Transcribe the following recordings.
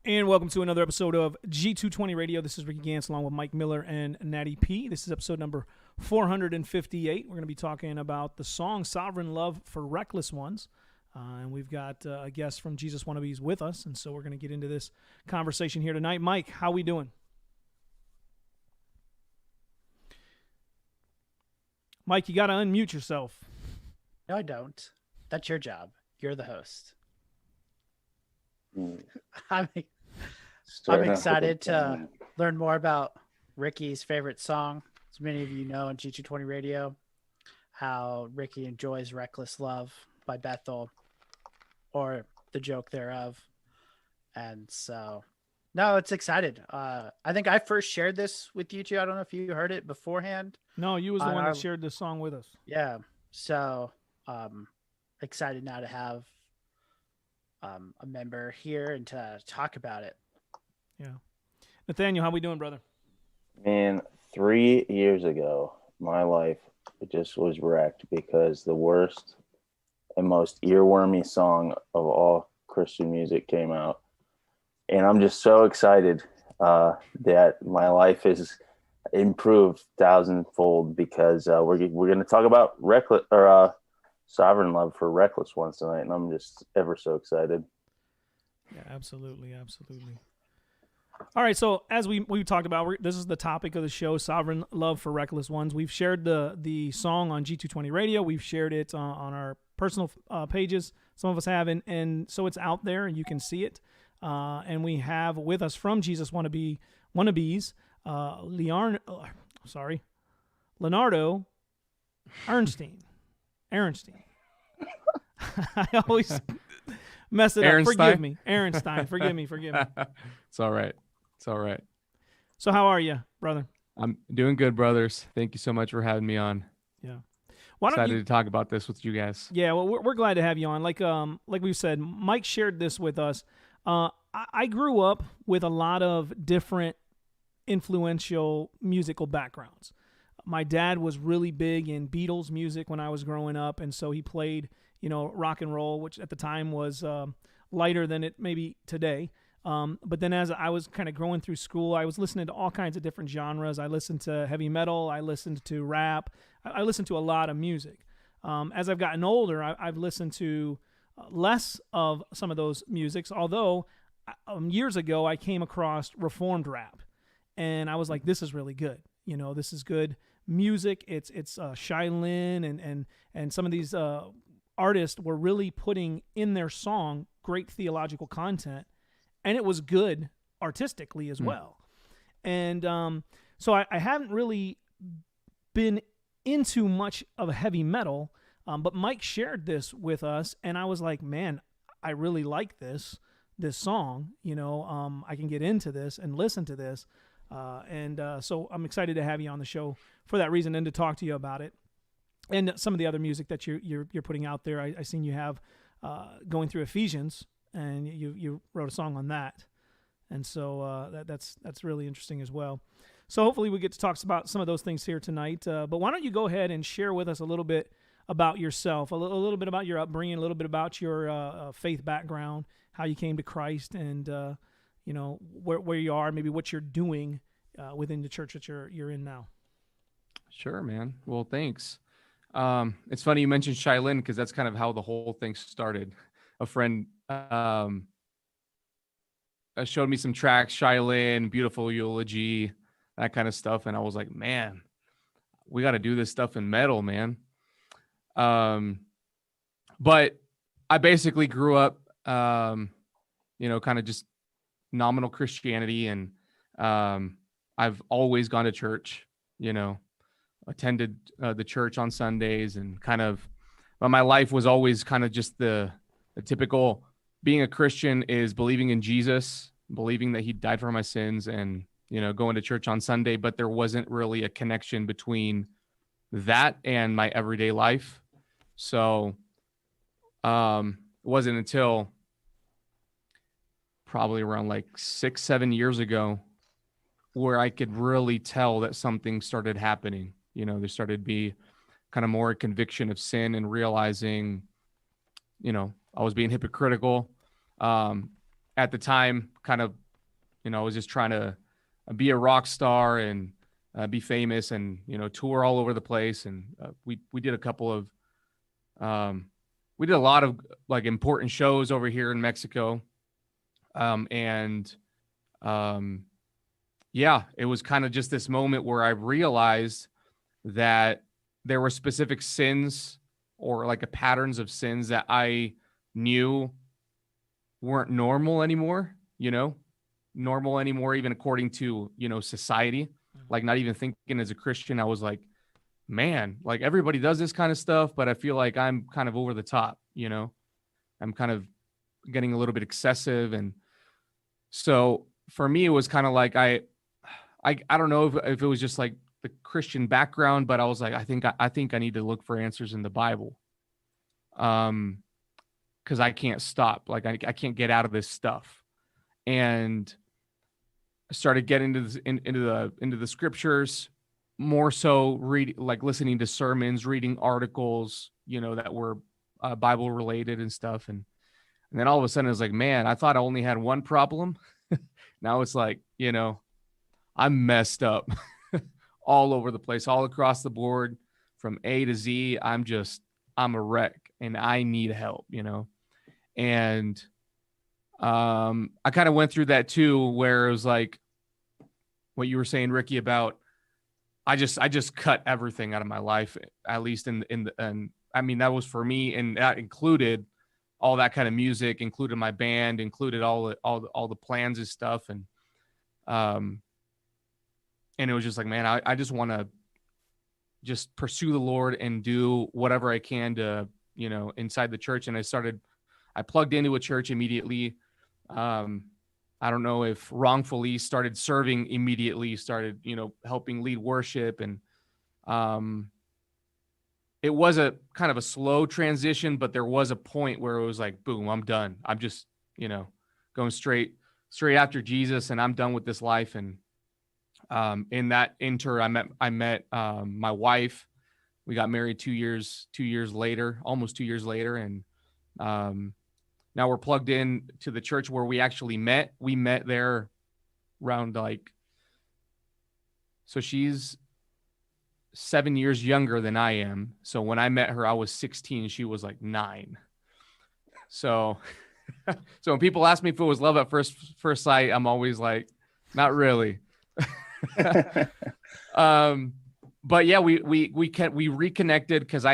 And welcome to another episode of G220 Radio. This is Ricky Gantz along with Mike Miller and Natty P. This is episode number 458. We're going to be talking about the song Sovereign Love for Reckless Ones. And we've got a guest from Jesus Wannabeez with us. And so we're going to get into this conversation here tonight. Mike, how we doing? Mike, you got to unmute yourself. No, I don't. That's your job. You're the host. I'm excited to learn more about Ricky's favorite song. As many of you know on G220 Radio, how Ricky enjoys Reckless Love by Bethel, or the joke thereof. And so, no, it's excited. I think I first shared this with you two. I don't know if you heard it beforehand. No, you was the one that shared this song with us. Yeah. So, excited now to have a member here and to talk about it. Yeah. Nathaniel, how we doing, brother? Man, 3 years ago, my life just was wrecked because the worst and most earwormy song of all Christian music came out. And I'm just so excited that my life is improved thousandfold because we're going to talk about Sovereign Love for Reckless Ones tonight, and I'm just ever so excited. Yeah, absolutely. All right, so as we talked about, this is the topic of the show, Sovereign Love for Reckless Ones. We've shared the song on G220 Radio. We've shared it on our personal pages. Some of us have, and so it's out there, and you can see it. And we have with us from Jesus Wannabeez, Leonardo Ehrenstein. I always mess it up. Forgive me. Ehrenstein. Forgive me. It's all right. So how are you, brother? I'm doing good, brothers. Thank you so much for having me on. Yeah. Excited to talk about this with you guys. Yeah, well, we're glad to have you on. Like we've said, Mike shared this with us. I grew up with a lot of different influential musical backgrounds. My dad was really big in Beatles music when I was growing up, and so he played, rock and roll, which at the time was lighter than it maybe today. But then as I was kind of growing through school, I was listening to all kinds of different genres. I listened to heavy metal. I listened to rap. I listened to a lot of music. As I've gotten older, I've listened to less of some of those musics, although years ago I came across Reformed rap, and I was like, this is really good. This is good music. It's Shailin and some of these artists were really putting in their song great theological content, and it was good artistically as well. And so I haven't really been into much of heavy metal, but Mike shared this with us, and I was like, man, I really like this song. I can get into this and listen to this. So I'm excited to have you on the show for that reason and to talk to you about it and some of the other music that you're putting out there. I seen you have going through Ephesians, and you wrote a song on that, and so that's really interesting as well. So hopefully we get to talk about some of those things here tonight. But why don't you go ahead and share with us a little bit about yourself, a little bit about your upbringing, a little bit about your faith background, how you came to Christ, and where you are, maybe what you're doing within the church that you're in now. Sure, man. Well, thanks. It's funny you mentioned Shailin because that's kind of how the whole thing started. A friend showed me some tracks, Shailin, Beautiful Eulogy, that kind of stuff, and I was like, man, we got to do this stuff in metal, man. But I basically grew up, kind of just nominal Christianity, and I've always gone to church, attended the church on Sundays, and but my life was always kind of just the typical being a Christian is believing in Jesus, believing that he died for my sins, and going to church on Sunday, but there wasn't really a connection between that and my everyday life. So it wasn't until probably around like 6-7 years ago where I could really tell that something started happening. There started to be kind of more a conviction of sin and realizing, I was being hypocritical. And at the time, kind of, I was just trying to be a rock star and be famous and, tour all over the place. And we did a couple of, we did a lot of like important shows over here in Mexico. Yeah, it was kind of just this moment where I realized that there were specific sins or like a patterns of sins that I knew weren't normal anymore, even according to, society. Like, not even thinking as a Christian, I was like, man, like everybody does this kind of stuff, but I feel like I'm kind of over the top, I'm kind of getting a little bit excessive. And so for me, it was kind of like, I don't know if it was just like the Christian background, but I was like, I think I need to look for answers in the Bible. Cause I can't stop. Like I can't get out of this stuff. And I started getting into the scriptures, more so listening to sermons, reading articles, that were Bible related and stuff. And then all of a sudden it was like, man, I thought I only had one problem. Now it's like, I'm messed up all over the place, all across the board from A to Z. I'm a wreck and I need help, And I kind of went through that too, where it was like what you were saying, Ricky, about I just cut everything out of my life, at least and I mean, that was for me, and that included all that kind of music, included my band, included all the plans and stuff, and it was just like, man, I just want to just pursue the Lord and do whatever I can to, inside the church. And I plugged into a church immediately. I don't know if wrongfully started serving immediately, started, helping lead worship. And it was a kind of a slow transition, but there was a point where it was like, boom, I'm done. I'm just, going straight after Jesus, and I'm done with this life. And in that I met my wife. We got married 2 years later, almost 2 years later. And now we're plugged in to the church where we actually met. We met there around so she's 7 years younger than I am. So when I met her, I was 16. She was like 9. So, so when people ask me if it was love at first sight, I'm always like, not really. But yeah, we reconnected because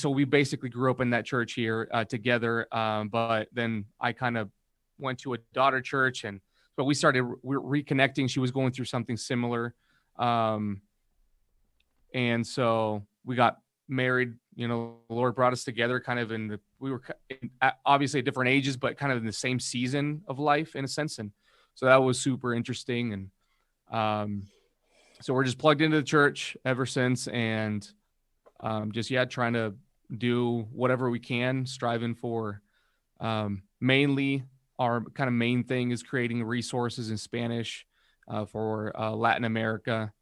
we basically grew up in that church here together. But then I kind of went to a daughter church, but we started reconnecting. She was going through something similar. And so we got married, the Lord brought us together we were obviously at different ages, but kind of in the same season of life in a sense. And so that was super interesting. And, so we're just plugged into the church ever since, and trying to do whatever we can, striving for mainly our kind of main thing is creating resources in Spanish for Latin America.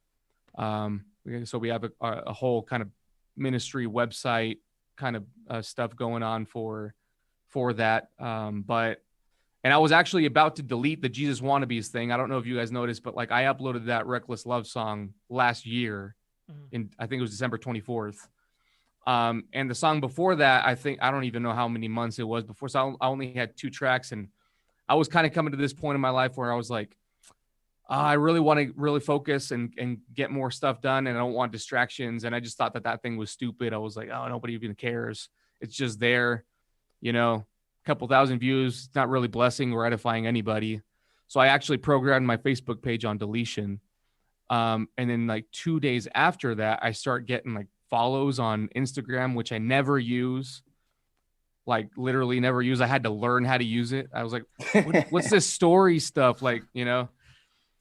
So we have a whole kind of ministry website kind of stuff going on for that. And I was actually about to delete the Jesus Wannabeez thing. I don't know if you guys noticed, but like I uploaded that Reckless Love song last year I think it was December 24th. And the song before that, I don't even know how many months it was before. So I only had 2 tracks, and I was kind of coming to this point in my life where I was like, I really want to really focus and get more stuff done. And I don't want distractions. And I just thought that thing was stupid. I was like, oh, nobody even cares. It's just there, couple thousand views, not really blessing or edifying anybody. So I actually programmed my Facebook page on deletion. And then like 2 days after that, I start getting like follows on Instagram, which I never use, like literally never use. I had to learn how to use it. I was like, what's this story stuff? Like, I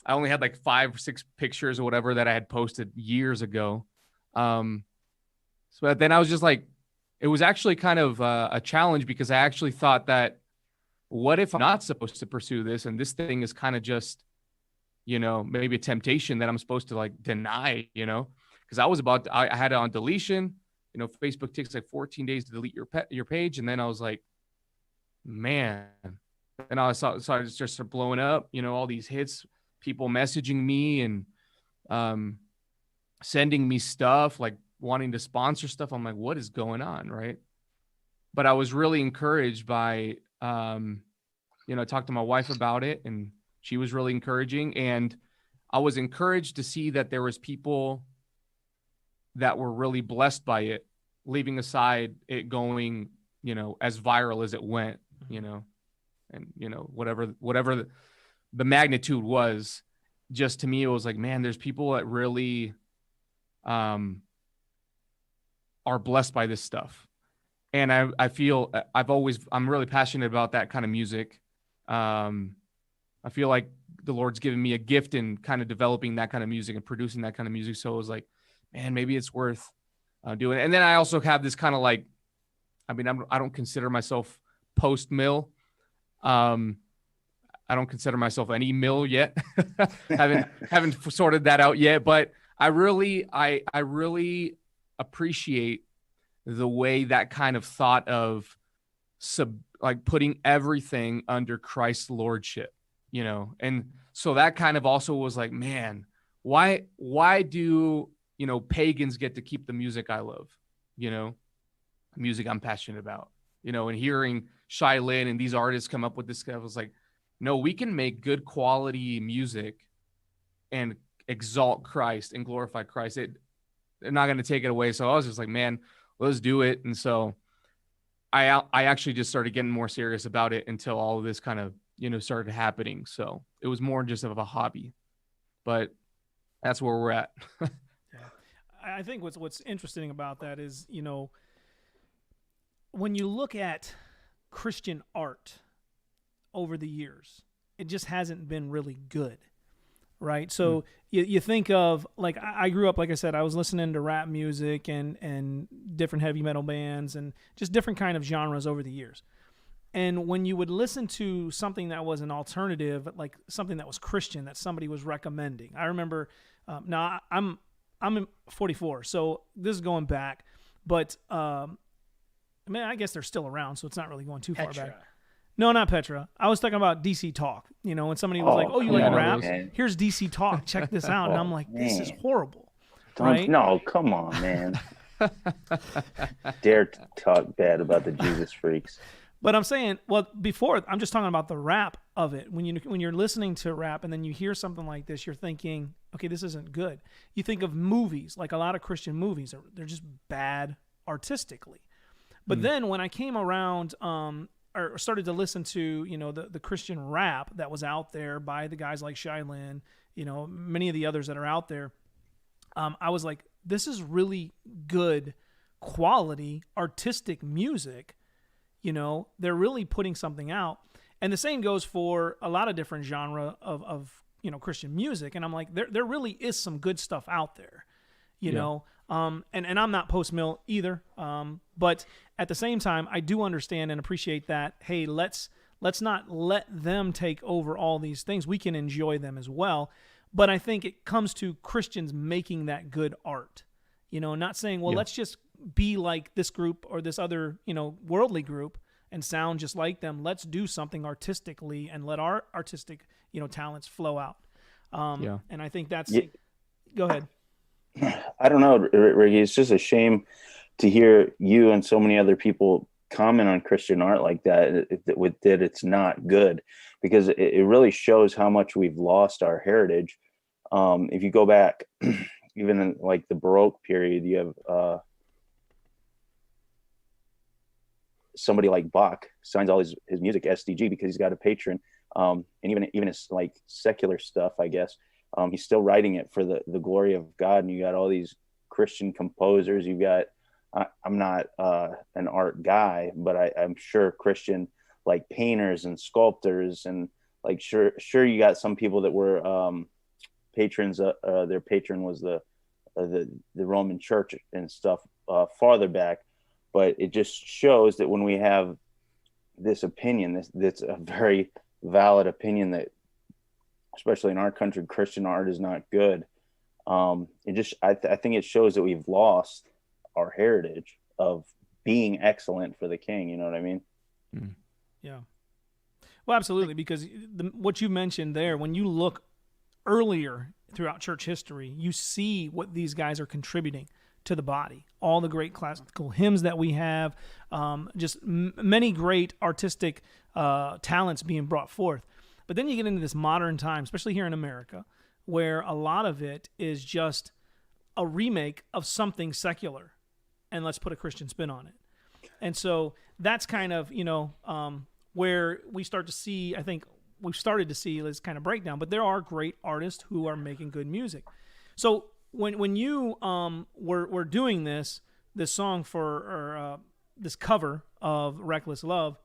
only had like 5 or 6 pictures or whatever that I had posted years ago. So then I was just like, it was actually kind of a challenge, because I actually thought that, what if I'm not supposed to pursue this? And this thing is kind of just, maybe a temptation that I'm supposed to like deny, because I had it on deletion. Facebook takes like 14 days to delete your page. And then I was like, man, And I just started blowing up, all these hits, people messaging me and sending me stuff, like wanting to sponsor stuff. I'm like, what is going on? Right. But I was really encouraged by, I talked to my wife about it, and she was really encouraging. And I was encouraged to see that there was people that were really blessed by it, leaving aside it going, as viral as it went, and, whatever the magnitude was. Just to me, it was like, man, there's people that really are blessed by this stuff. And I feel I'm really passionate about that kind of music. I feel like the Lord's given me a gift in kind of developing that kind of music and producing that kind of music. So it was like, man, maybe it's worth doing it. And then I also have this kind of like, I don't consider myself post-mill. I don't consider myself any mill yet. haven't sorted that out yet, but I really appreciate the way that kind of thought of putting everything under Christ's lordship, and so that kind of also was like, man, why do, pagans get to keep the music I love, music I'm passionate about, and hearing Shai Linne and these artists come up with this stuff, I was like, no, we can make good quality music and exalt Christ and glorify Christ. They're not going to take it away. So I was just like, man, let's do it. And so I actually just started getting more serious about it until all of this kind of, started happening. So it was more just of a hobby, but that's where we're at. Yeah. I think what's interesting about that is, when you look at Christian art over the years, it just hasn't been really good. Right. So you think of, like, I grew up, like I said, I was listening to rap music and different heavy metal bands and just different kind of genres over the years. And when you would listen to something that was an alternative, like something that was Christian that somebody was recommending, I remember, now I'm 44, so this is going back, but I guess they're still around, so it's not really going too far back. No, not Petra. I was talking about DC Talk, when somebody was like, oh, you like rap? Man. Here's DC Talk. Check this out. And I'm like, this is horrible. No, come on, man. Dare to talk bad about the Jesus freaks. But I'm saying, well, before, I'm just talking about the rap of it. When you're listening to rap and then you hear something like this, you're thinking, okay, this isn't good. You think of movies, like a lot of Christian movies, they're just bad artistically. But then when I came around, or started to listen to, the Christian rap that was out there by the guys like Shai Linne, many of the others that are out there, I was like, this is really good quality artistic music. They're really putting something out. And the same goes for a lot of different genre of Christian music. And I'm like, there really is some good stuff out there, you know. And I'm not post-mill either. But at the same time, I do understand and appreciate that, hey, let's not let them take over all these things. We can enjoy them as well. But I think it comes to Christians making that good art. Not saying, well, let's just be like this group or this other, worldly group and sound just like them. Let's do something artistically and let our artistic, talents flow out. And I think that's... Go ahead. I don't know, Ricky. It's just a shame to hear you and so many other people comment on Christian art like that, that it's not good, because it really shows how much we've lost our heritage. If you go back, even in like the Baroque period, you have somebody like Bach signs all his music SDG because he's got a patron, and even his like secular stuff, I guess. He's still writing it for the glory of God. And you got all these Christian composers. You've got, I'm not an art guy, but I'm sure Christian like painters and sculptors, and like sure you got some people that were patrons. Their patron was the Roman Church and stuff farther back. But it just shows that when we have this opinion, that's a very valid opinion, that especially in our country, Christian art is not good. I think it shows that we've lost our heritage of being excellent for the King. You know what I mean? Yeah. Well, absolutely, because what you mentioned there, when you look earlier throughout church history, you see what these guys are contributing to the body. All the great classical hymns that we have, just many great artistic talents being brought forth. But then you get into this modern time, especially here in America, where a lot of it is just a remake of something secular, and let's put a Christian spin on it. And so that's kind of, where we start to see, I think we've started to see this kind of breakdown, but there are great artists who are making good music. So when you were doing this song or this cover of Reckless Love,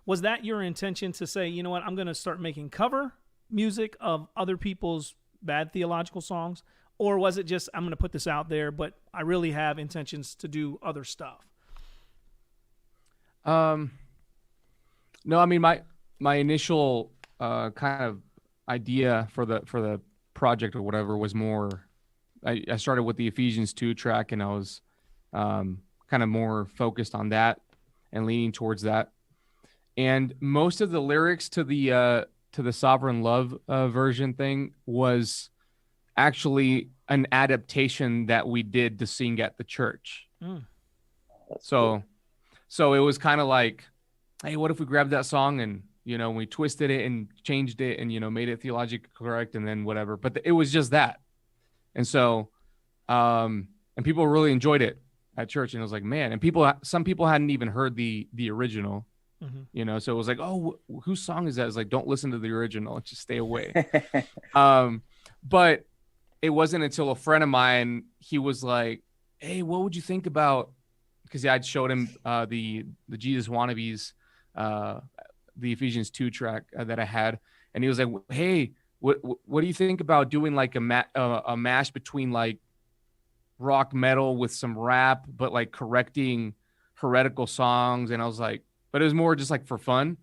was that your intention to say, you know what, I'm going to start making cover music of other people's bad theological songs? Or was it just, I'm going to put this out there, but I really have intentions to do other stuff? No, I mean, my initial kind of idea for the project or whatever was more, I started with the Ephesians 2 track, and I was kind of more focused on that and leaning towards that. And most of the lyrics to the Sovereign Love version thing was actually an adaptation that we did to sing at the church. So it was kind of like, hey, what if we grabbed that song and, we twisted it and changed it and, made it theologically correct and then whatever. But it was just that. And so, and people really enjoyed it at church. And it was like, man, and some people hadn't even heard the original, so it was like, oh, whose song is that? It's like, don't listen to the original, just stay away. But it wasn't until a friend of mine, he was like, hey, what would you think about, because I'd showed him the Jesus Wannabeez, the Ephesians 2 track that I had. And he was like, hey, what do you think about doing like a mash between like rock metal with some rap, but like correcting heretical songs? And I was like, but it was more just like for fun.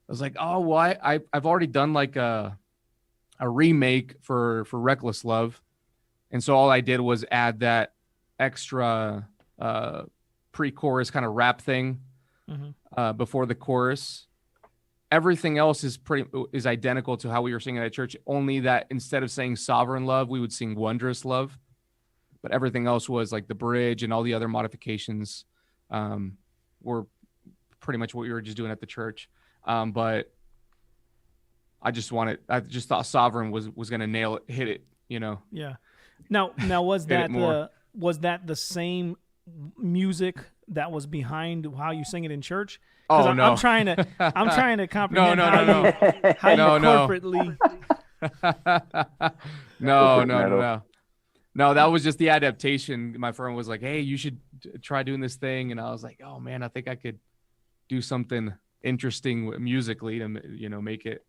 I was like, oh, well, I've already done like a remake for Reckless Love. And so all I did was add that extra pre-chorus kind of rap thing before the chorus. Everything else is identical to how we were singing at church, only that instead of saying Sovereign Love, we would sing Wondrous Love. But everything else was like the bridge and all the other modifications were pretty much what we were just doing at the church. But I just thought Sovereign was going to nail it, hit it, Yeah. Now was that the same music that was behind how you sing it in church? Oh, no. I'm trying to comprehend No. how you No. corporately. No, that was just the adaptation. My friend was like, hey, you should try doing this thing. And I was like, oh man, I think I could do something interesting musically to, make it,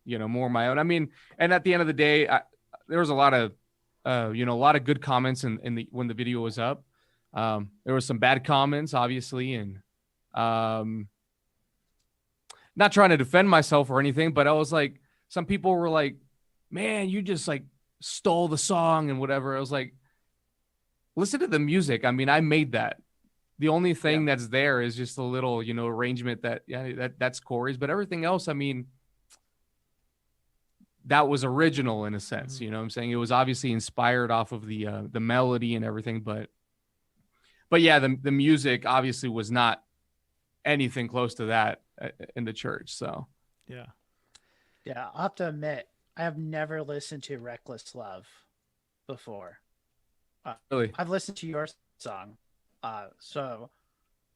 more my own. I mean, and at the end of the day, there was a lot of, a lot of good comments when the video was up. There was some bad comments, obviously, and not trying to defend myself or anything, but I was like, some people were like, man, you just like stole the song and whatever. I was like, listen to the music. I mean, I made that. The only thing that's there is just a little, arrangement that's Corey's, but everything else, I mean, that was original in a sense. You know what I'm saying? It was obviously inspired off of the melody and everything, but yeah, the music obviously was not anything close to that in the church. So yeah, I'll have to admit, I have never listened to Reckless Love before. Really? I've listened to your song. So,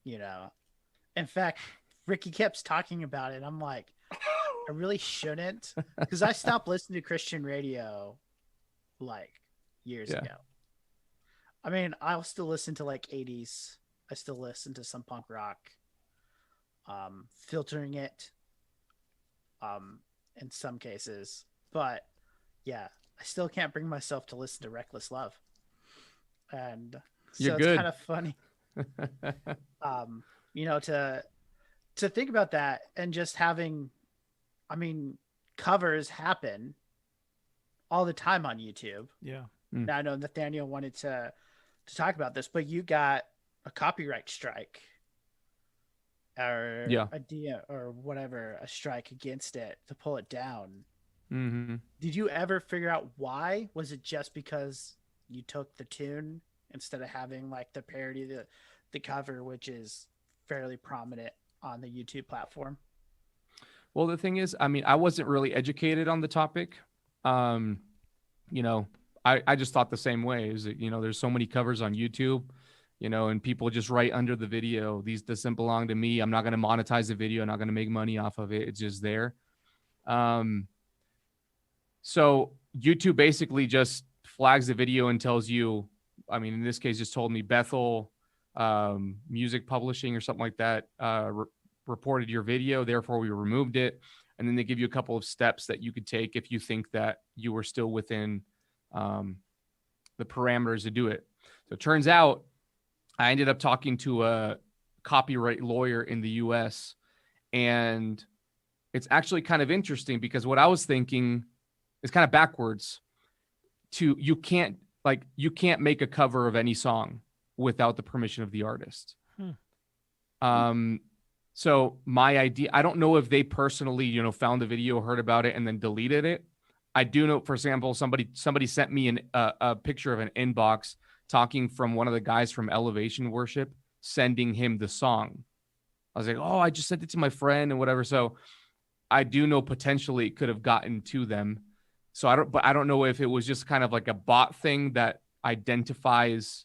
in fact, Ricky keeps talking about it. I'm like, I really shouldn't, because I stopped listening to Christian radio like years ago. I mean, I'll still listen to like 80s. I still listen to some punk rock, filtering it in some cases. But yeah, I still can't bring myself to listen to Reckless Love. And so it's kind of funny, to think about that and just having, I mean, covers happen all the time on YouTube. Yeah. Now I know Nathaniel wanted to talk about this, but you got a copyright strike or Yeah. a DM or whatever, a strike against it to pull it down. Mm-hmm. Did you ever figure out why? Was it just because you took the tune instead of having like the parody, the cover, which is fairly prominent on the YouTube platform? Well, the thing is, I mean, I wasn't really educated on the topic. You know, I just thought the same way. Is that, you know, there's so many covers on YouTube, you know, and people just write under the video, this doesn't belong to me. I'm not going to monetize the video. I'm not going to make money off of it. It's just there. So YouTube basically just flags the video and tells you, I mean, in this case, just told me Bethel Music Publishing or something like that reported your video. Therefore, we removed it. And then they give you a couple of steps that you could take if you think that you were still within the parameters to do it. So it turns out I ended up talking to a copyright lawyer in the US. And it's actually kind of interesting because what I was thinking is kind of backwards. You can't make a cover of any song without the permission of the artist. So my idea, I don't know if they personally, you know, found the video, heard about it, and then deleted it. I do know, for example, somebody sent me a picture of an inbox talking from one of the guys from Elevation Worship, sending him the song. I was like, oh, I just sent it to my friend and whatever. So I do know potentially it could have gotten to them. So I don't know if it was just kind of like a bot thing that identifies,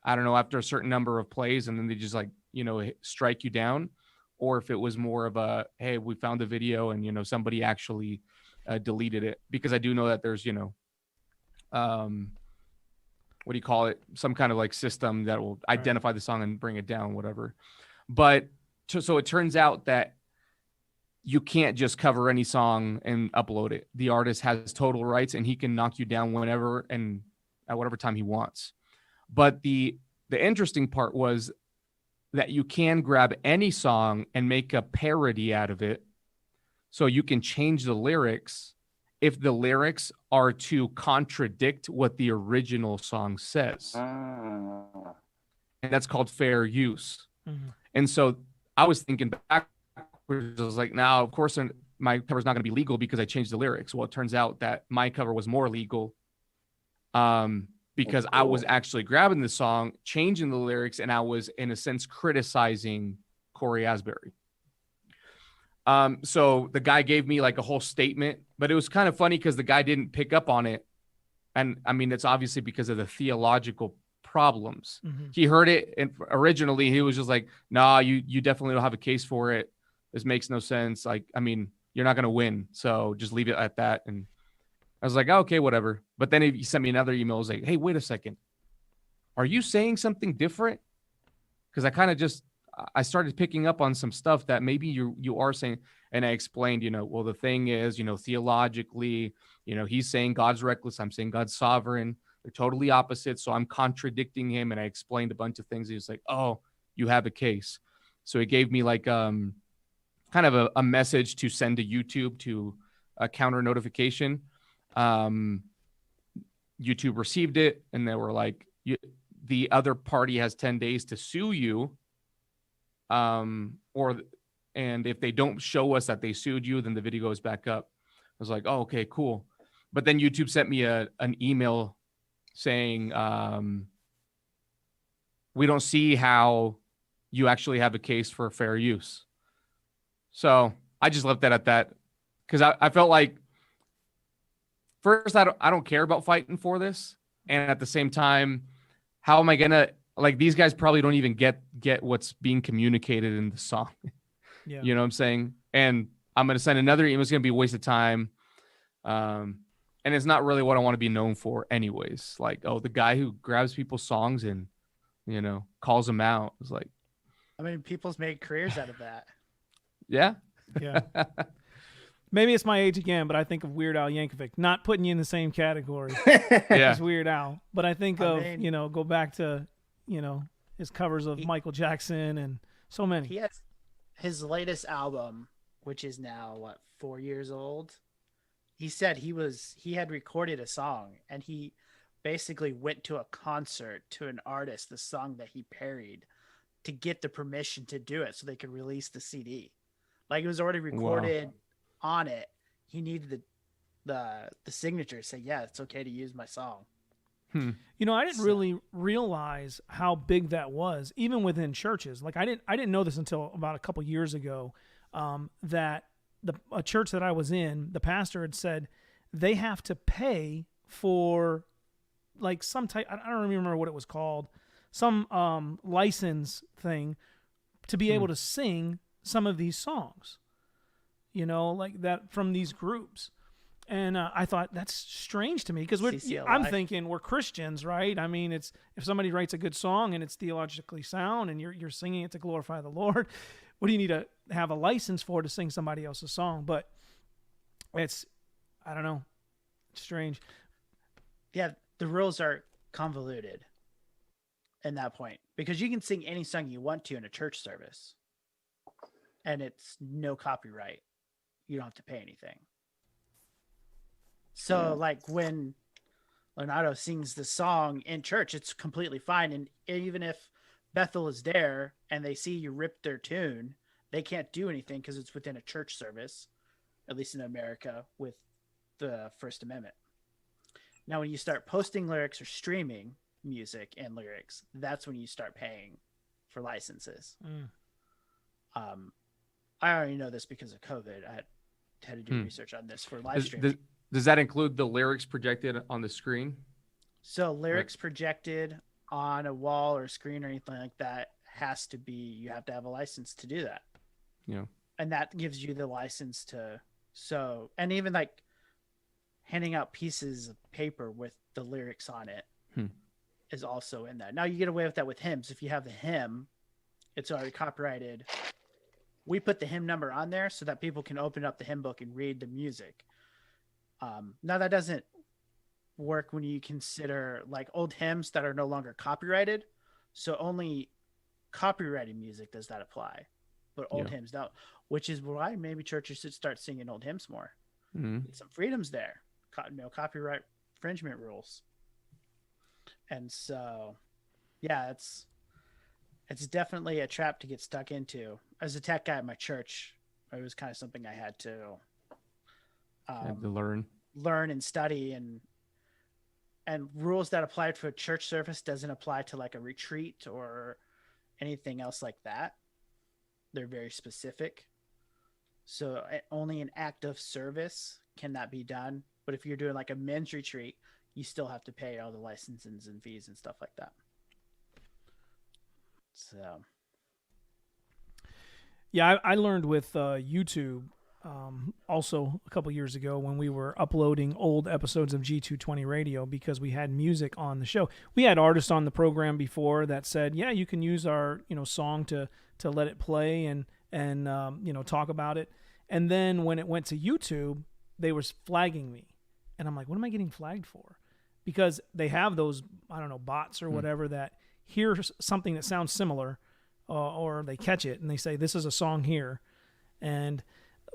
I don't know, after a certain number of plays and then they just like, you know, strike you down, or if it was more of a, hey, we found the video and, you know, somebody actually deleted it, because I do know that there's, you know, what do you call it? Some kind of like system that will identify the song and bring it down, whatever. But so it turns out that you can't just cover any song and upload it. The artist has total rights and he can knock you down whenever and at whatever time he wants. But the interesting part was that you can grab any song and make a parody out of it. So you can change the lyrics if the lyrics are to contradict what the original song says. And that's called fair use. Mm-hmm. And so I was thinking backwards, I was like, now, of course, my cover's not going to be legal because I changed the lyrics. Well, it turns out that my cover was more legal. Because I was actually grabbing the song, changing the lyrics, and I was, in a sense, criticizing Corey Asbury. So the guy gave me like a whole statement, but it was kind of funny because the guy didn't pick up on it. And I mean, it's obviously because of the theological problems. Mm-hmm. He heard it, and originally he was just like, nah, you definitely don't have a case for it. This makes no sense. Like, I mean, you're not going to win. So just leave it at that. And I was like, oh, okay, whatever. But then he sent me another email. I was like, hey, wait a second. Are you saying something different? Because I started picking up on some stuff that maybe you are saying. And I explained, you know, well, the thing is, you know, theologically, you know, he's saying God's reckless. I'm saying God's sovereign. They're totally opposite. So I'm contradicting him. And I explained a bunch of things. He was like, oh, you have a case. So he gave me like kind of a message to send to YouTube to a counter notification. YouTube received it and they were like, the other party has 10 days to sue you. And if they don't show us that they sued you, then the video goes back up. I was like, oh, okay, cool. But then YouTube sent me an email saying, we don't see how you actually have a case for fair use. So I just left that at that because I felt like, first, I don't care about fighting for this. And at the same time, how am I going to, like, these guys probably don't even get what's being communicated in the song. Yeah. You know what I'm saying? And I'm going to send another email. It's going to be a waste of time. And it's not really what I want to be known for anyways. Like, oh, the guy who grabs people's songs and, you know, calls them out. It's like, I mean, people's made careers out of that. Yeah. Yeah. Maybe it's my age again, but I think of Weird Al Yankovic. Not putting you in the same category as Weird Al, but I think you know, go back to, you know, his covers of Michael Jackson and so many. He has his latest album, which is now 4 years old. He said he had recorded a song and he basically went to a concert to an artist, the song that he parodied, to get the permission to do it so they could release the CD. Like it was already recorded on it. He needed the signature to say, yeah, it's okay to use my song. You know, I didn't really realize how big that was, even within churches. Like I didn't know this until about a couple years ago, that a church that I was in, the pastor had said they have to pay for like some type, I don't even remember what it was called, some license thing to be able to sing some of these songs, you know, like that from these groups. And I thought that's strange to me because I'm thinking we're Christians, right? I mean, it's if somebody writes a good song and it's theologically sound and you're singing it to glorify the Lord, what do you need to have a license for to sing somebody else's song? But it's, I don't know, it's strange. Yeah, the rules are convoluted in that point because you can sing any song you want to in a church service and it's no copyright. You don't have to pay anything. So like when Leonardo sings the song in church, it's completely fine. And even if Bethel is there and they see you rip their tune, they can't do anything because it's within a church service, at least in America with the First Amendment. Now, when you start posting lyrics or streaming music and lyrics, that's when you start paying for licenses. I already know this because of COVID. I had to do research on this for live streaming. Does that include the lyrics projected on the screen? So lyrics projected on a wall or screen or anything like that has to be, you have to have a license to do that. Yeah. And that gives you the license to, so, and even like handing out pieces of paper with the lyrics on it is also in that. Now you get away with that with hymns. If you have the hymn, it's already copyrighted. We put the hymn number on there so that people can open up the hymn book and read the music. Now that doesn't work when you consider like old hymns that are no longer copyrighted. So only copyrighted music does that apply, but old hymns don't, which is why maybe churches should start singing old hymns more. Some freedoms there, no copyright infringement rules. And so, yeah, it's definitely a trap to get stuck into. As a tech guy at my church, it was kind of something I had to learn and study, and rules that applied for a church service doesn't apply to like a retreat or anything else like that. They're very specific. So only an act of service can that be done. But if you're doing like a men's retreat, you still have to pay all the licenses and fees and stuff like that. So. Yeah, I learned with YouTube also a couple years ago when we were uploading old episodes of G220 Radio because we had music on the show. We had artists on the program before that said, yeah, you can use our song to let it play and talk about it. And then when it went to YouTube, they were flagging me. And I'm like, what am I getting flagged for? Because they have those, I don't know, bots or whatever that hear something that sounds similar or they catch it and they say, this is a song here. And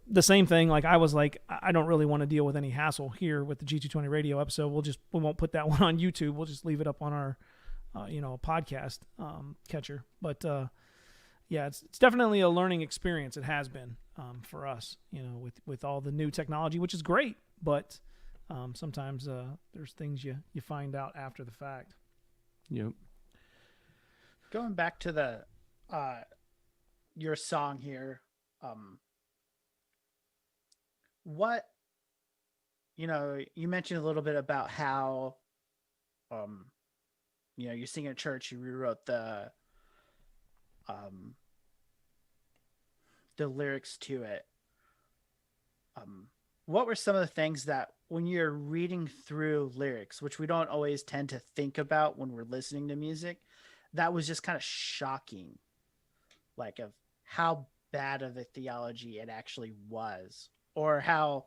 the same thing, like I was like, I don't really want to deal with any hassle here with the G220 Radio episode. We won't put that one on YouTube. We'll just leave it up on our, podcast catcher. But yeah, it's definitely a learning experience. It has been for us, with all the new technology, which is great. But sometimes there's things you find out after the fact. Yep. Going back to the your song here, what you mentioned a little bit about how you're singing at church, you rewrote the lyrics to it. What were some of the things that when you're reading through lyrics, which we don't always tend to think about when we're listening to music, that was just kind of shocking, like of how bad of a theology it actually was, or how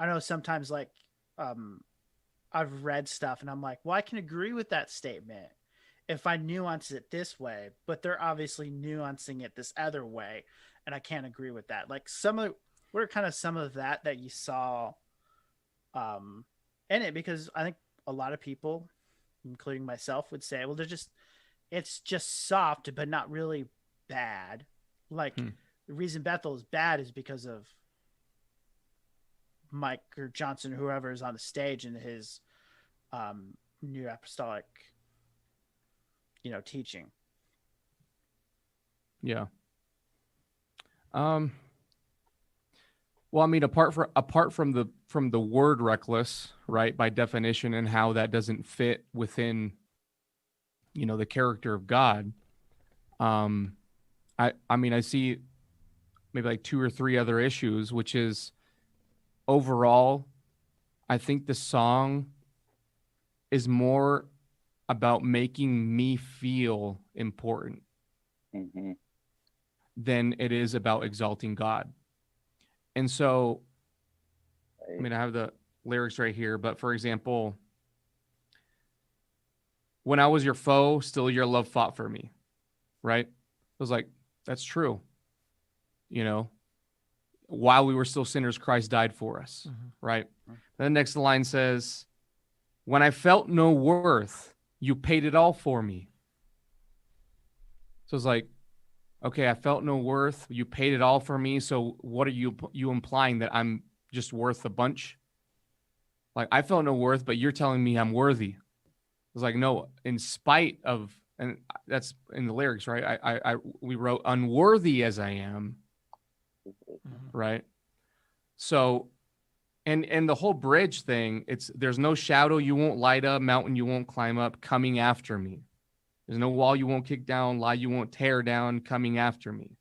I know sometimes like I've read stuff and I'm like, well, I can agree with that statement if I nuance it this way, but they're obviously nuancing it this other way, and I can't agree with that. Like what are kind of some of that you saw in it? Because I think a lot of people, including myself, would say, well, they're just it's just soft, but not really bad. Like the reason Bethel is bad is because of Mike or Johnson, whoever is on the stage, and his new apostolic, teaching. Yeah. Well, I mean, apart from the word reckless, right, by definition, and how that doesn't fit within, the character of God. I mean, I see maybe like 2 or 3 other issues, which is overall, I think the song is more about making me feel important than it is about exalting God. And so, I mean, I have the lyrics right here, but for example, when I was your foe, still your love fought for me, right? I was like, that's true. While we were still sinners, Christ died for us, right? Then the next line says, when I felt no worth, you paid it all for me. So it's like, okay, I felt no worth. You paid it all for me. So what are you implying, that I'm just worth a bunch? Like, I felt no worth, but you're telling me I'm worthy. It's like, no, in spite of, and that's in the lyrics, right? We wrote unworthy as I am, right? So, and the whole bridge thing, there's no shadow you won't light up, mountain you won't climb up, coming after me. There's no wall you won't kick down, lie you won't tear down, coming after me.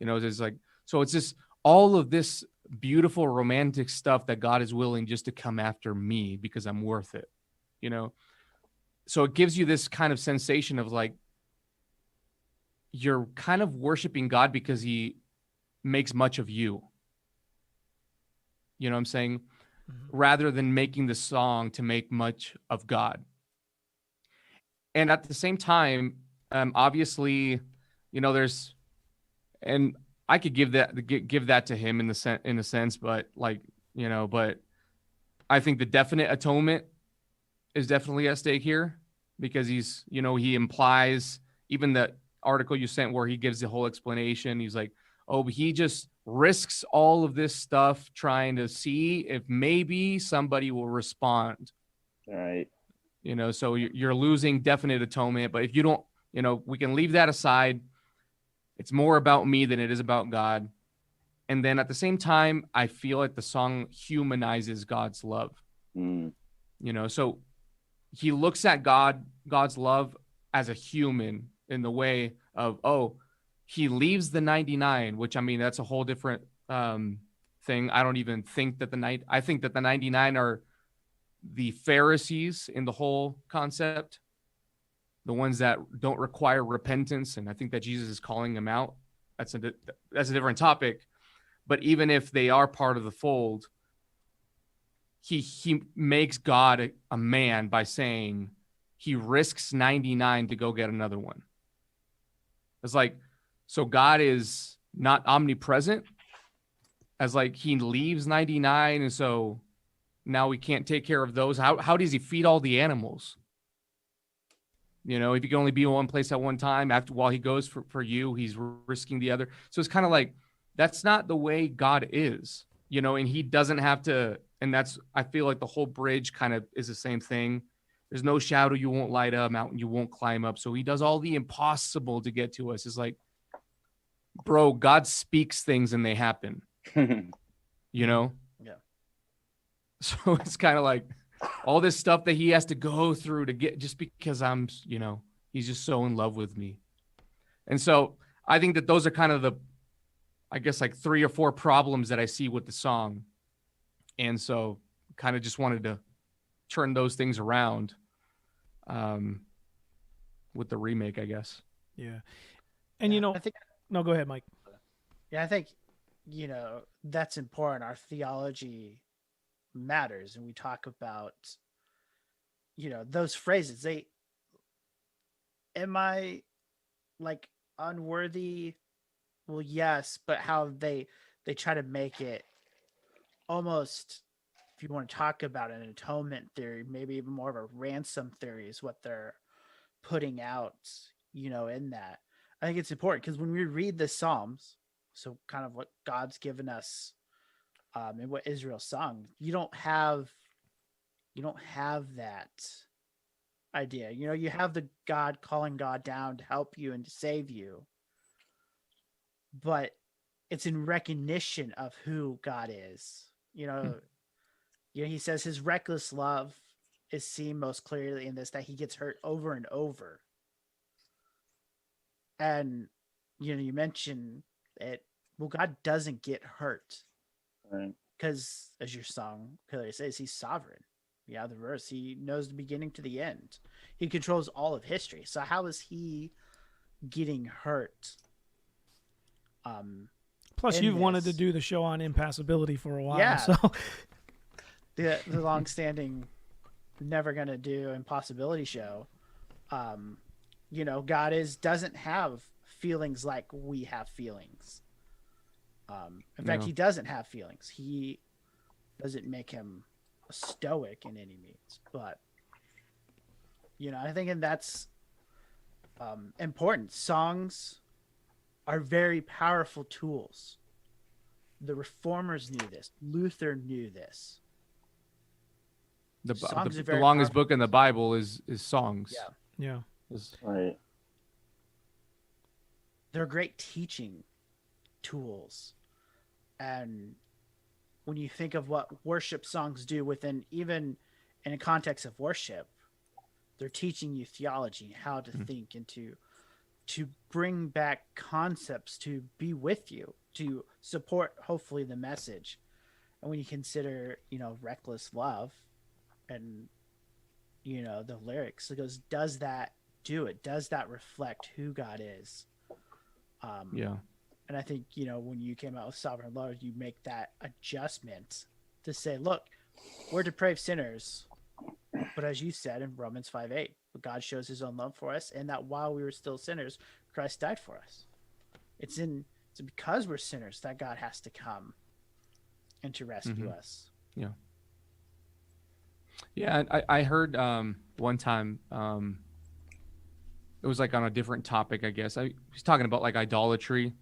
It's like, so it's just all of this beautiful romantic stuff that God is willing just to come after me because I'm worth it, So it gives you this kind of sensation of like, you're kind of worshiping God because he makes much of you. You know what I'm saying? Rather than making the song to make much of God. And at the same time, obviously, there's, and I could give that to him in a sense, but like, but I think the definite atonement is definitely at stake here, because he's, he implies, even the article you sent where he gives the whole explanation, he's like, oh, but he just risks all of this stuff trying to see if maybe somebody will respond. Right. So you're losing definite atonement, but if you don't, we can leave that aside. It's more about me than it is about God. And then at the same time, I feel like the song humanizes God's love. So he looks at God's love as a human, in the way of, oh, he leaves the 99, which, I mean, that's a whole different thing. I don't even think that I think that the 99 are the Pharisees in the whole concept, the ones that don't require repentance. And I think that Jesus is calling them out. That's a different topic. But even if they are part of the fold, he makes God a man by saying he risks 99 to go get another one. It's like, so God is not omnipresent, as like he leaves 99, and so now we can't take care of those. How does he feed all the animals? If he can only be in one place at one time, while he goes for you, he's risking the other. So it's kind of like, that's not the way God is, and he doesn't have to. And that's, I feel like the whole bridge kind of is the same thing. There's no shadow you won't light up, mountain you won't climb up. So he does all the impossible to get to us. It's like, bro, God speaks things and they happen, Yeah. So it's kind of like all this stuff that he has to go through to get, just because I'm, he's just so in love with me. And so I think that those are kind of the, I guess, like 3 or 4 problems that I see with the song. And so kind of just wanted to turn those things around with the remake, I guess. Yeah. And, I think, no, go ahead, Mike. Yeah, I think, that's important. Our theology matters. And we talk about, those phrases. Am I like unworthy? Well, yes, but how they try to make it almost, if you want to talk about an atonement theory, maybe even more of a ransom theory is what they're putting out, in that. I think it's important because when we read the Psalms, so kind of what God's given us, and what Israel sung, you don't have that idea. You have the God calling God down to help you and to save you, but it's in recognition of who God is. He says his reckless love is seen most clearly in this, that he gets hurt over and over. And, you mentioned it. Well, God doesn't get hurt. Right. Because, as your song clearly says, he's sovereign. Yeah, the verse, he knows the beginning to the end. He controls all of history. So how is he getting hurt? Plus, you've wanted to do the show on impassibility for a while. Yeah. So the long-standing never gonna do impossibility show. God doesn't have feelings like we have feelings. In fact, he doesn't have feelings. He doesn't make him a stoic in any means, but I think that's important. Songs are very powerful tools. The reformers knew this. Luther knew this. The longest book in the Bible is Songs. Yeah. Right. They're great teaching tools. And when you think of what worship songs do within, even in a context of worship, they're teaching you theology, how to think, and to bring back concepts to be with you, to support hopefully the message. And when you consider, reckless love and, the lyrics, it goes, does that do it? Does that reflect who God is? And I think, when you came out with Sovereign Lord, you make that adjustment to say, look, we're depraved sinners. But as you said in Romans 5:8, God shows his own love for us, and that while we were still sinners, Christ died for us. It's because we're sinners that God has to come and to rescue us. Yeah. Yeah, I heard one time, it was like on a different topic, I guess. I was talking about like idolatry.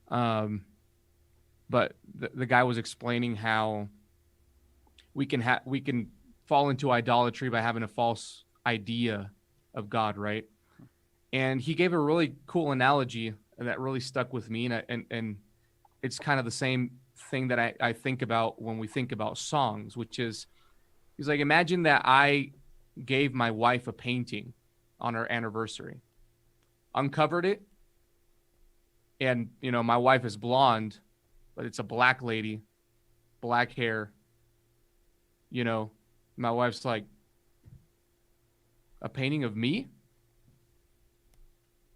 But the guy was explaining how we can fall into idolatry by having a false idea of God, right? And he gave a really cool analogy that really stuck with me, and it's kind of the same thing that I think about when we think about songs, which is, he's like, imagine that I gave my wife a painting on our anniversary, uncovered it, and my wife is blonde, but it's a black lady, black hair. My wife's like, a painting of me?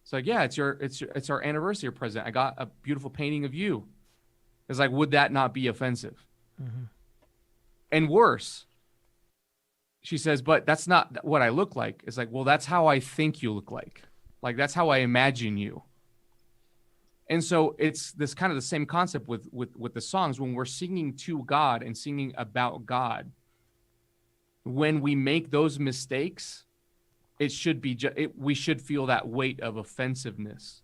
It's like, yeah, it's our anniversary present. I got a beautiful painting of you. It's like, would that not be offensive? Mm-hmm. And worse, she says, but that's not what I look like. It's like, well, that's how I think you look like. Like, that's how I imagine you. And so it's this kind of the same concept with the songs. When we're singing to God and singing about God, when we make those mistakes, it should be we should feel that weight of offensiveness,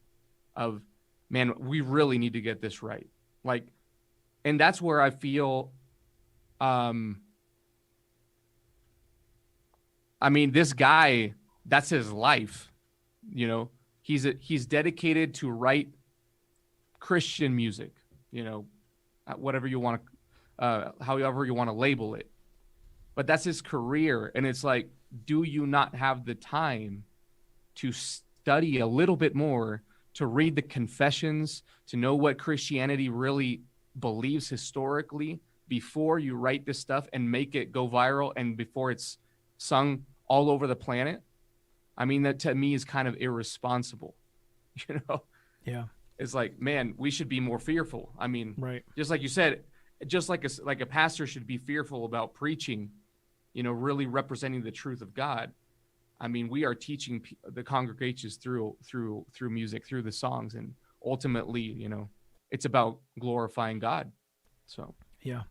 of, man, we really need to get this right. Like, and that's where I feel, this guy, that's his life. He's dedicated to write Christian music, whatever you want to, however you want to label it. But that's his career. And it's like, do you not have the time to study a little bit more, to read the confessions, to know what Christianity really believes historically before you write this stuff and make it go viral and before it's sung all over the planet? That to me is kind of irresponsible, Yeah. It's like, man, we should be more fearful. Right. Just like you said, just like a pastor should be fearful about preaching, really representing the truth of God. We are teaching the congregations through music, through the songs, and ultimately, it's about glorifying God. So yeah.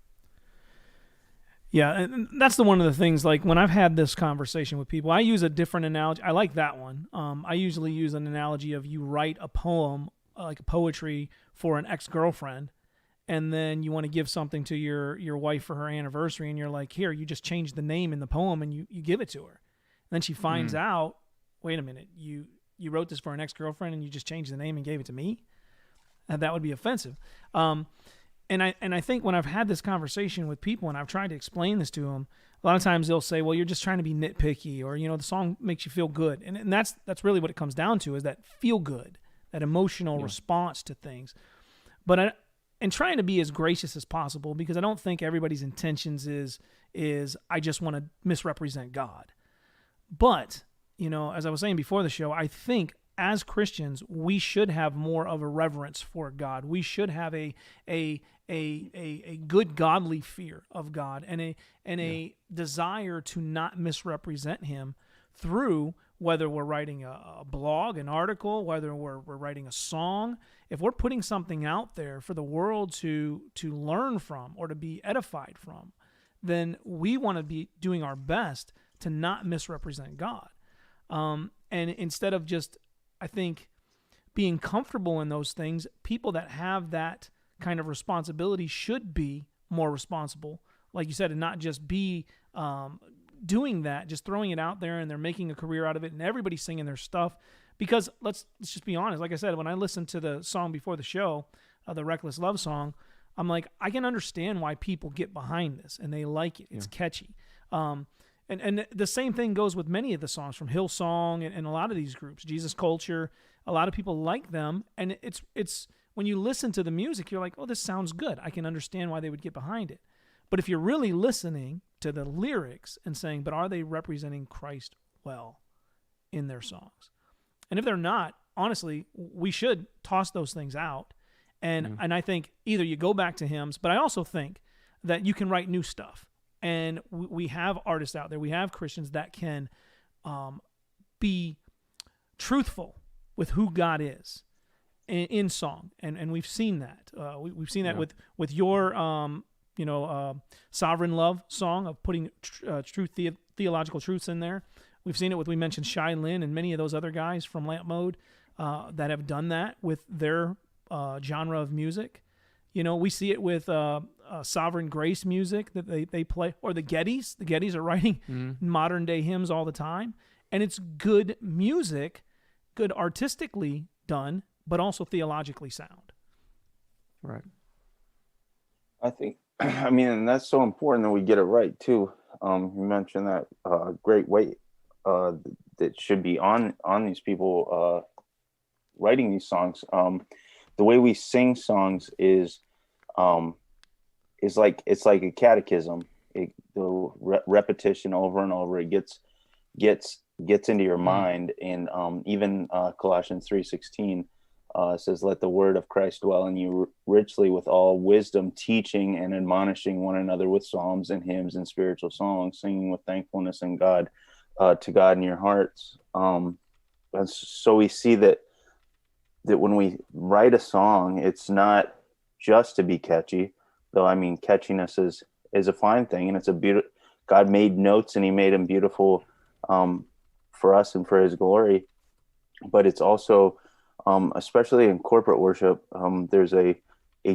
Yeah, and that's one of the things, like when I've had this conversation with people, I use a different analogy. I like that one. I usually use an analogy of you write a poem, like a poetry for an ex-girlfriend, and then you want to give something to your wife for her anniversary, and you're like, here, you just change the name in the poem and you give it to her. And then she finds out, wait a minute, you wrote this for an ex-girlfriend and you just changed the name and gave it to me? And that would be offensive. And I think when I've had this conversation with people and I've tried to explain this to them, a lot of times they'll say, well, you're just trying to be nitpicky, or, the song makes you feel good. And that's really what it comes down to, is that feel good, that emotional response to things. But and trying to be as gracious as possible, because I don't think everybody's intentions is I just want to misrepresent God. But, as I was saying before the show, I think as Christians, we should have more of a reverence for God. We should have a good godly fear of God, and a desire to not misrepresent Him through, whether we're writing a blog, an article, whether we're writing a song. If we're putting something out there for the world to learn from or to be edified from, then we want to be doing our best to not misrepresent God. And instead of just, I think, being comfortable in those things, people that have that kind of responsibility should be more responsible, like you said, and not just be doing that, just throwing it out there, and they're making a career out of it, and everybody's singing their stuff. Because let's just be honest, like I said, when I listened to the song before the show, the Reckless Love song, I'm like, I can understand why people get behind this and they like it. It's catchy. And the same thing goes with many of the songs from Hillsong and a lot of these groups, Jesus Culture. A lot of people like them, and it's when you listen to the music, you're like, oh, this sounds good. I can understand why they would get behind it. But if you're really listening to the lyrics and saying, but are they representing Christ well in their songs? And if they're not, honestly, we should toss those things out. And I think either you go back to hymns, but I also think that you can write new stuff. And we have artists out there, we have Christians that can be truthful with who God is in song. And we've seen that. We've seen that with your Sovereign Love song of putting theological truths in there. We've seen it with, we mentioned Shai Lin and many of those other guys from Lamp Mode that have done that with their genre of music. We see it with Sovereign Grace music that they play, or the Gettys. The Gettys are writing modern day hymns all the time. And it's good music, good artistically done, but also theologically sound. Right. I think, and that's so important that we get it right too. You mentioned that great weight that should be on these people writing these songs. The way we sing songs is like, it's like a catechism. The repetition over and over, it gets into your mind. And even Colossians 3:16 says, let the word of Christ dwell in you richly with all wisdom, teaching and admonishing one another with psalms and hymns and spiritual songs, singing with thankfulness in God, to God in your hearts. And so we see that when we write a song, it's not just to be catchy, though. Catchiness is a fine thing, and it's a beautiful. God made notes, and He made them beautiful for us and for His glory. But it's also, especially in corporate worship, there's a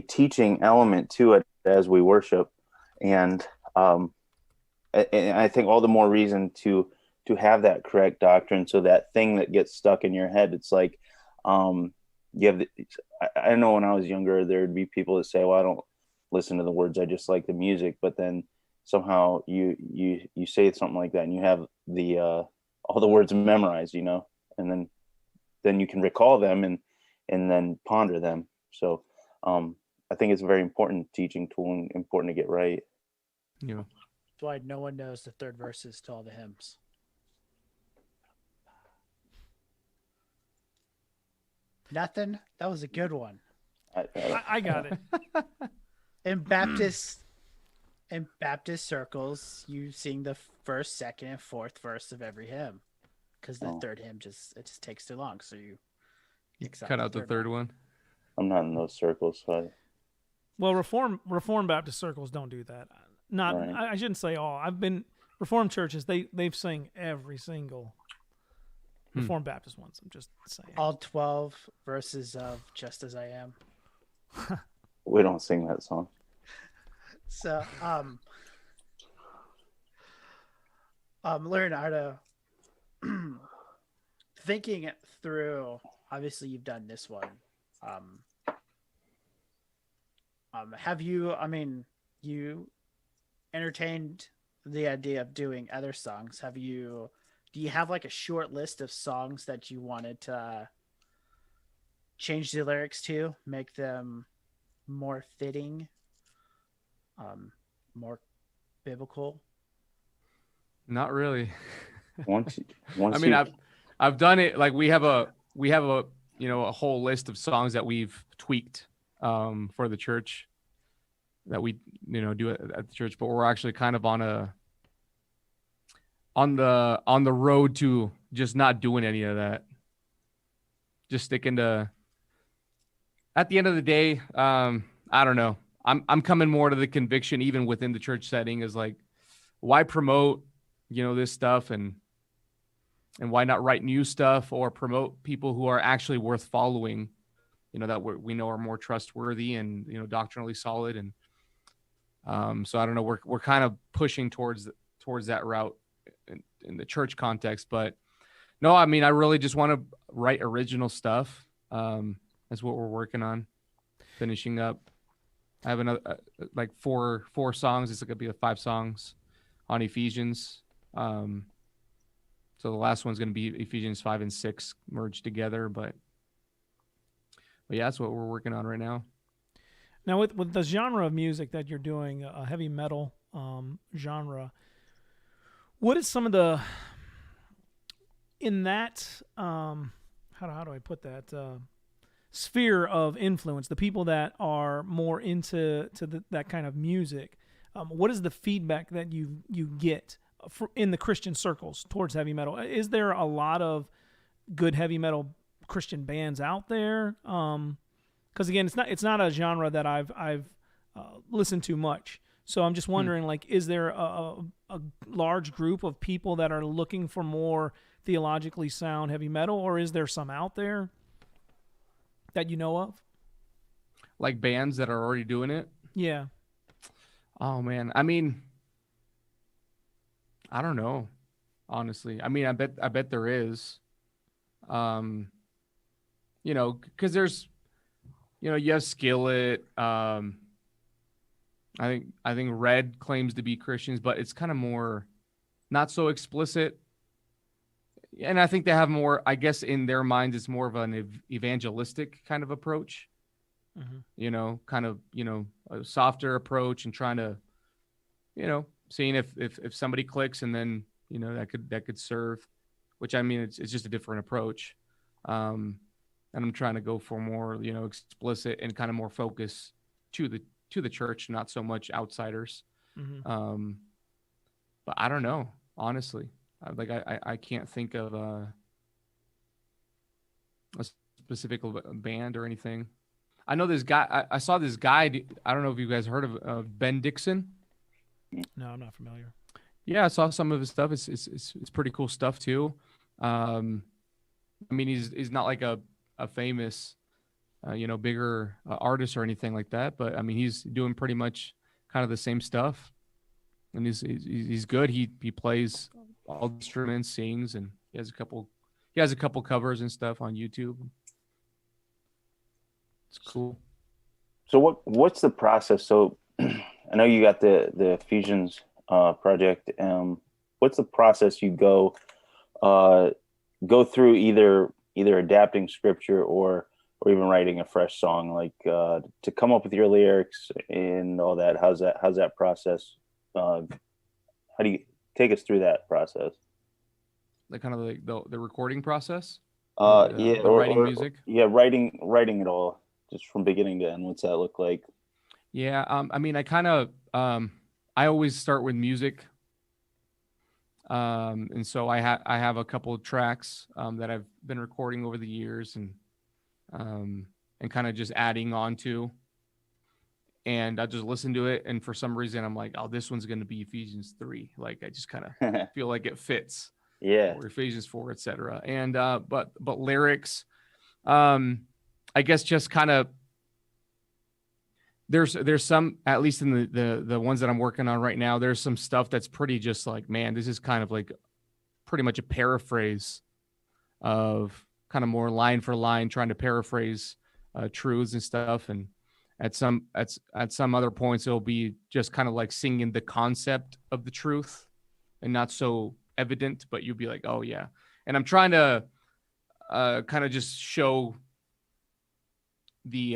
teaching element to it as we worship, and I think all the more reason to have that correct doctrine, so that thing that gets stuck in your head, it's like, I know when I was younger, there'd be people that say, well, I don't listen to the words, I just like the music. But then somehow you say something like that, and you have the all the words memorized, and then you can recall them and then ponder them. So I think it's a very important teaching tool and important to get right. Yeah. That's why no one knows the third verses to all the hymns. Nothing. That was a good one. I got it. In Baptist circles, you sing the first, second, and fourth verse of every hymn, because the third hymn just takes too long. So you cut out the third one. I'm not in those circles, so Well, Reform Baptist circles don't do that. not Right. I shouldn't say all. I've been Reformed churches. They've sing every single Reformed Baptist ones. I'm just saying. All 12 verses of "Just as I Am." We don't sing that song. So, Leonardo, thinking it through, obviously you've done this one. Have you, you entertained the idea of doing other songs. Do you have like a short list of songs that you wanted to change the lyrics to, make them more fitting, more biblical? Not really. Once I mean, I've done it. Like we have a a whole list of songs that we've tweaked for the church that we do at the church, but we're actually kind of on the road to just not doing any of that. Just sticking to. At the end of the day, I don't know. I'm coming more to the conviction, even within the church setting, is like, why promote this stuff and why not write new stuff or promote people who are actually worth following, that we know are more trustworthy and doctrinally solid. And so I don't know, we're kind of pushing towards that route in the church context. But no, I mean, I really just want to write original stuff. That's what we're working on, finishing up. I have another like four songs. It's going to be 5 songs on Ephesians. So the last one's going to be Ephesians 5 and 6 merged together. But yeah, that's what we're working on right now. Now, with the genre of music that you're doing, a heavy metal genre, what is some of the in that how do I put that sphere of influence? The people that are more into that kind of music. What is the feedback that you get in the Christian circles towards heavy metal? Is there a lot of good heavy metal Christian bands out there? Because again, it's not a genre that I've listened to much. So I'm just wondering, like, is there a large group of people that are looking for more theologically sound heavy metal, or is there some out there that you know of? Like bands that are already doing it? Yeah. Oh man, I mean, I don't know, honestly. I mean, I bet there is. Because there's, you have Skillet. I think Red claims to be Christians, but it's kind of more not so explicit. And I think they have more, I guess, in their minds, it's more of an evangelistic kind of approach. Mm-hmm. Kind of, a softer approach and trying to, seeing if somebody clicks and then, that could serve, which I mean, it's just a different approach. And I'm trying to go for more, explicit and kind of more focus to the church, not so much outsiders. Mm-hmm. But I don't know, honestly. I can't think of a specific band or anything. I know this guy. I saw this guy. I don't know if you guys heard of Ben Dixon. No, I'm not familiar. Yeah, I saw some of his stuff. It's pretty cool stuff too. I mean, he's not like a famous, bigger artist or anything like that. But I mean, he's doing pretty much kind of the same stuff, and he's good. He plays all the instruments, sings, and he has a couple covers and stuff on YouTube. It's cool. So what's the process? So I know you got the Ephesians project. What's the process you go through, either adapting scripture or even writing a fresh song, like to come up with your lyrics and all that? How's that process? How do you take us through that process? Like kind of like the recording process? Writing music? Yeah, writing it all, just from beginning to end. What's that look like? Yeah, I mean, I kind of I always start with music. And so I have a couple of tracks that I've been recording over the years and kind of just adding on to. and I just listen to it, and for some reason I'm like, oh, this one's going to be Ephesians 3. Like I just kind of feel like it fits. Yeah. Or Ephesians 4, etc. And but lyrics, I guess just kind of there's some, at least in the ones that I'm working on right now, there's some stuff that's pretty just like, man, this is kind of like pretty much a paraphrase of kind of more line for line trying to paraphrase truths and stuff. And at some other points it'll be just kind of like singing the concept of the truth and not so evident, but you'll be like, oh yeah. And I'm trying to kind of just show the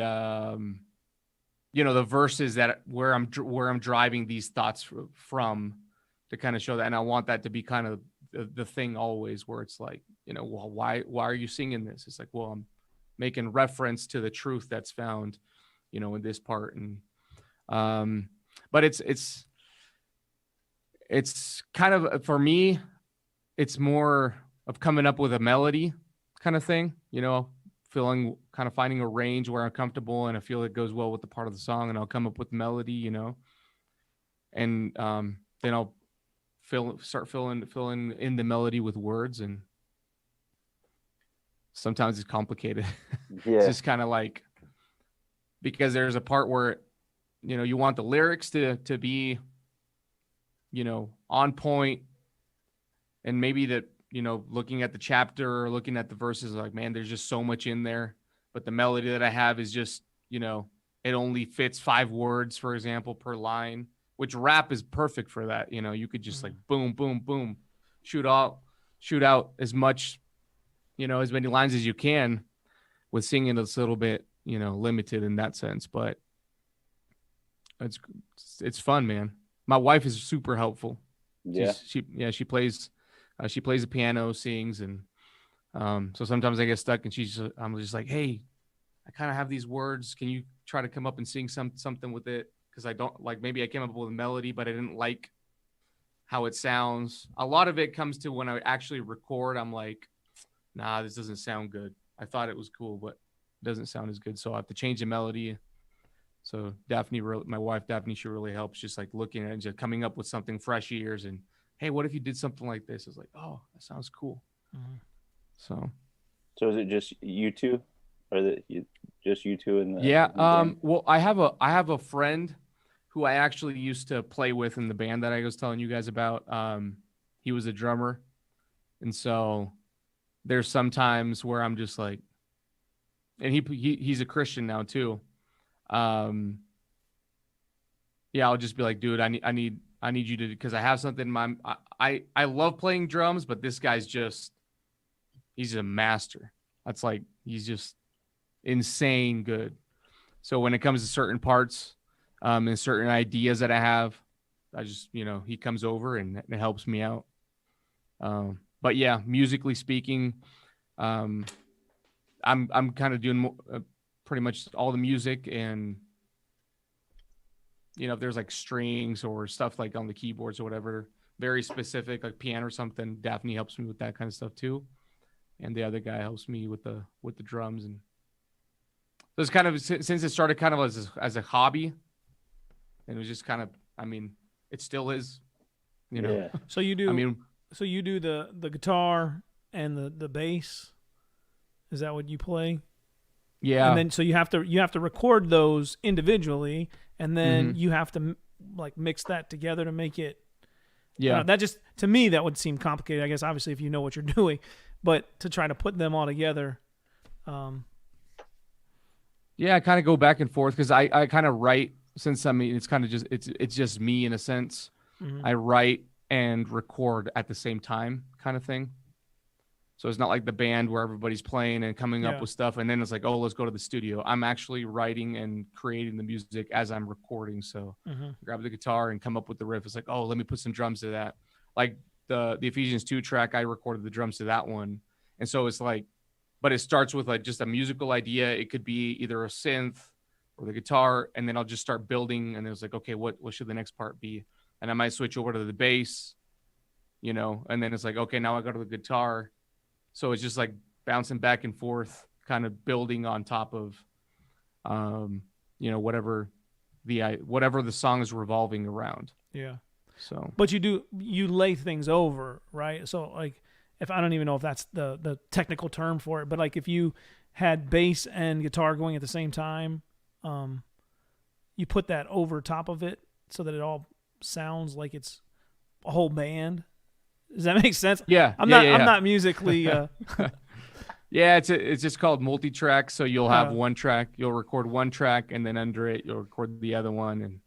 the verses that where I'm driving these thoughts from, to kind of show that. And I want that to be kind of the thing always, where it's like, well, why are you singing this? It's like, well, I'm making reference to the truth that's found, in this part. And but it's kind of, for me, it's more of coming up with a melody kind of thing, finding a range where I'm comfortable and I feel it goes well with the part of the song, and I'll come up with melody, and then I'll start filling in the melody with words. And sometimes it's complicated. Yeah. It's just kind of like, because there's a part where, you want the lyrics to be, on point, and maybe that, looking at the chapter or looking at the verses, like, man, there's just so much in there. But the melody that I have is just, it only fits 5 words, for example, per line, which rap is perfect for that. You could just like boom, boom, boom, shoot out as much, as many lines as you can. With singing, it's a little bit, limited in that sense, but it's fun, man. My wife is super helpful. Yeah. She plays the piano, sings, and so sometimes I get stuck, and I'm just like, hey, I kind of have these words. Can you try to come up and sing something with it? Because I don't like, maybe I came up with a melody, but I didn't like how it sounds. A lot of it comes to when I actually record. I'm like, nah, this doesn't sound good. I thought it was cool, but it doesn't sound as good. So I have to change the melody. So my wife Daphne, she really helps, just like looking at it and just coming up with something fresh ears. And hey, what if you did something like this? It's like, oh, that sounds cool. Mm-hmm. So is it just you two, or just you two in the? Yeah. In the band? Well, I have a friend who I actually used to play with in the band that I was telling you guys about. He was a drummer, and so there's some times where I'm just like, and he's a Christian now too. Yeah, I'll just be like, dude, I need you to, because I have something in my, I love playing drums, but this guy's he's a master. That's like, he's just insane good. So when it comes to certain parts, and certain ideas that I have, I just, he comes over and it helps me out. But yeah, musically speaking, I'm kind of doing pretty much all the music, and if there's like strings or stuff like on the keyboards or whatever, very specific, like piano or something, Daphne helps me with that kind of stuff too, and the other guy helps me with the drums. And so it's kind of, since it started kind of as a hobby, and it was just kind of, I mean, it still is, Yeah. So you do. So you do the guitar and the bass. Is that what you play? Yeah. And then so you have to record those individually, and then you have to like mix that together to make it. Yeah. That just, to me, that would seem complicated. I guess obviously if you know what you're doing, but to try to put them all together. Yeah, I kind of go back and forth, because I kind of write, since it's kind of just it's just me in a sense. Mm-hmm. I write and record at the same time, kind of thing. So it's not like the band where everybody's playing and coming up with stuff, and then it's like, oh, let's go to the studio. I'm actually writing and creating the music as I'm recording. So grab the guitar and come up with the riff. It's like, oh, let me put some drums to that. Like the Ephesians 2 track, I recorded the drums to that one. And so it's like, but it starts with like just a musical idea. It could be either a synth or the guitar, and then I'll just start building. And it was like, okay, what should the next part be? And I might switch over to the bass, and then it's like, okay, now I go to the guitar. So it's just like bouncing back and forth, kind of building on top of, whatever whatever the song is revolving around. Yeah. So, but you lay things over, right? So like, if I don't even know if that's the technical term for it, but like if you had bass and guitar going at the same time, you put that over top of it so that it all sounds like it's a whole band. Does that make sense? Yeah. I'm not musically. Yeah, it's just called multi-track. So you'll have one track, you'll record one track, and then under it you'll record the other one,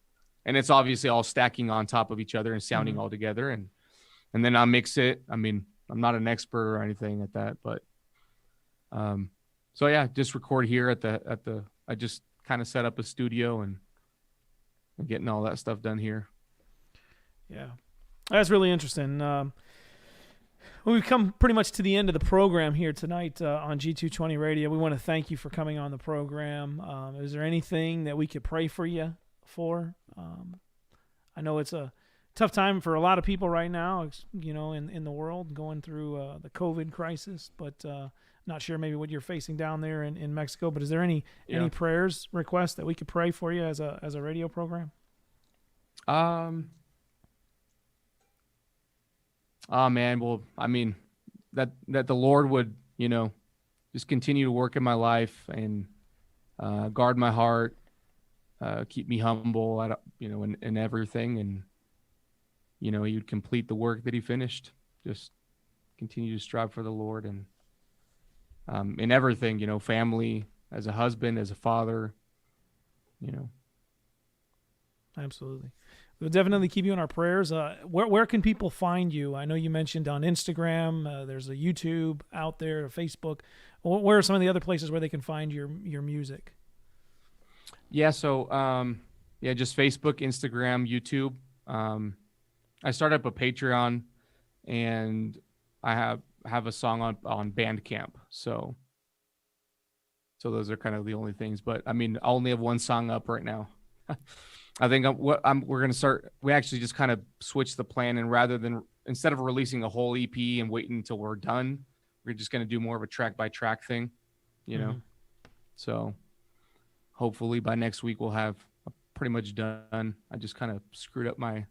and it's obviously all stacking on top of each other and sounding all together, and then I'll mix it. I mean, I'm not an expert or anything at that, but so yeah, just record here at the I just kind of set up a studio and getting all that stuff done here. Yeah, that's really interesting. Well, we've come pretty much to the end of the program here tonight on G220 Radio. We want to thank you for coming on the program. Is there anything that we could pray for you for? I know it's a tough time for a lot of people right now, in the world, going through the COVID crisis, but not sure maybe what you're facing down there in Mexico. But is there any prayers, requests that we could pray for you as a radio program? Oh man, well, I mean, that the Lord would, just continue to work in my life and guard my heart, keep me humble, in everything, and He would complete the work that He finished. Just continue to strive for the Lord and in everything, family, as a husband, as a father, Absolutely. We'll definitely keep you in our prayers. Where can people find you? I know you mentioned on Instagram. There's a YouTube out there, a Facebook. Where are some of the other places where they can find your music? Yeah. So, just Facebook, Instagram, YouTube. I started up a Patreon, and I have a song on Bandcamp. So those are kind of the only things. But I mean, I only have one song up right now. I think we're going to start. We actually just kind of switched the plan, and instead of releasing a whole EP and waiting until we're done, we're just going to do more of a track by track thing, So hopefully by next week we'll have pretty much done. I just kind of screwed up my.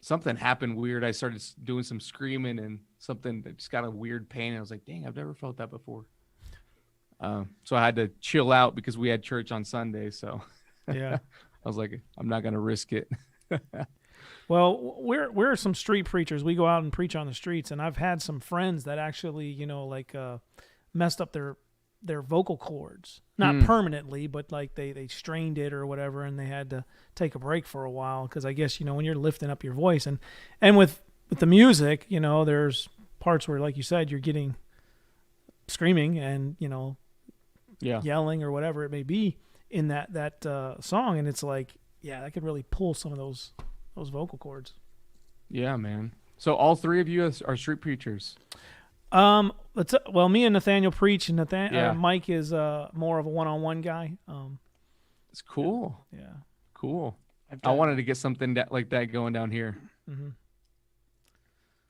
Something happened weird. I started doing some screaming and something that just got a weird pain. I was like, dang, I've never felt that before. So I had to chill out because we had church on Sunday. So yeah, I was like, I'm not going to risk it. Well, we're some street preachers. We go out and preach on the streets, and I've had some friends that actually, messed up their vocal cords, not permanently, but like they strained it or whatever, and they had to take a break for a while. Cause I guess, when you're lifting up your voice and with the music, there's parts where, like you said, you're getting screaming and, yelling or whatever it may be in that song. And it's like, yeah, that could really pull some of those vocal cords. Yeah, man. So all three of you are street preachers. Me and Nathaniel preach, and Mike is more of a one-on-one guy. It's cool. Yeah. Cool. I wanted to get something like that going down here. Mm-hmm.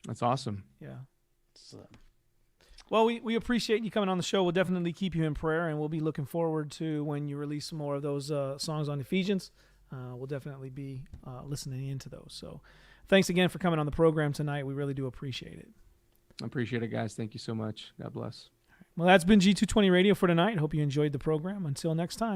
That's awesome. Yeah. Well, we appreciate you coming on the show. We'll definitely keep you in prayer, and we'll be looking forward to when you release some more of those songs on Ephesians. We'll definitely be listening into those. So thanks again for coming on the program tonight. We really do appreciate it. I appreciate it, guys. Thank you so much. God bless. Well, that's been G220 Radio for tonight. Hope you enjoyed the program. Until next time.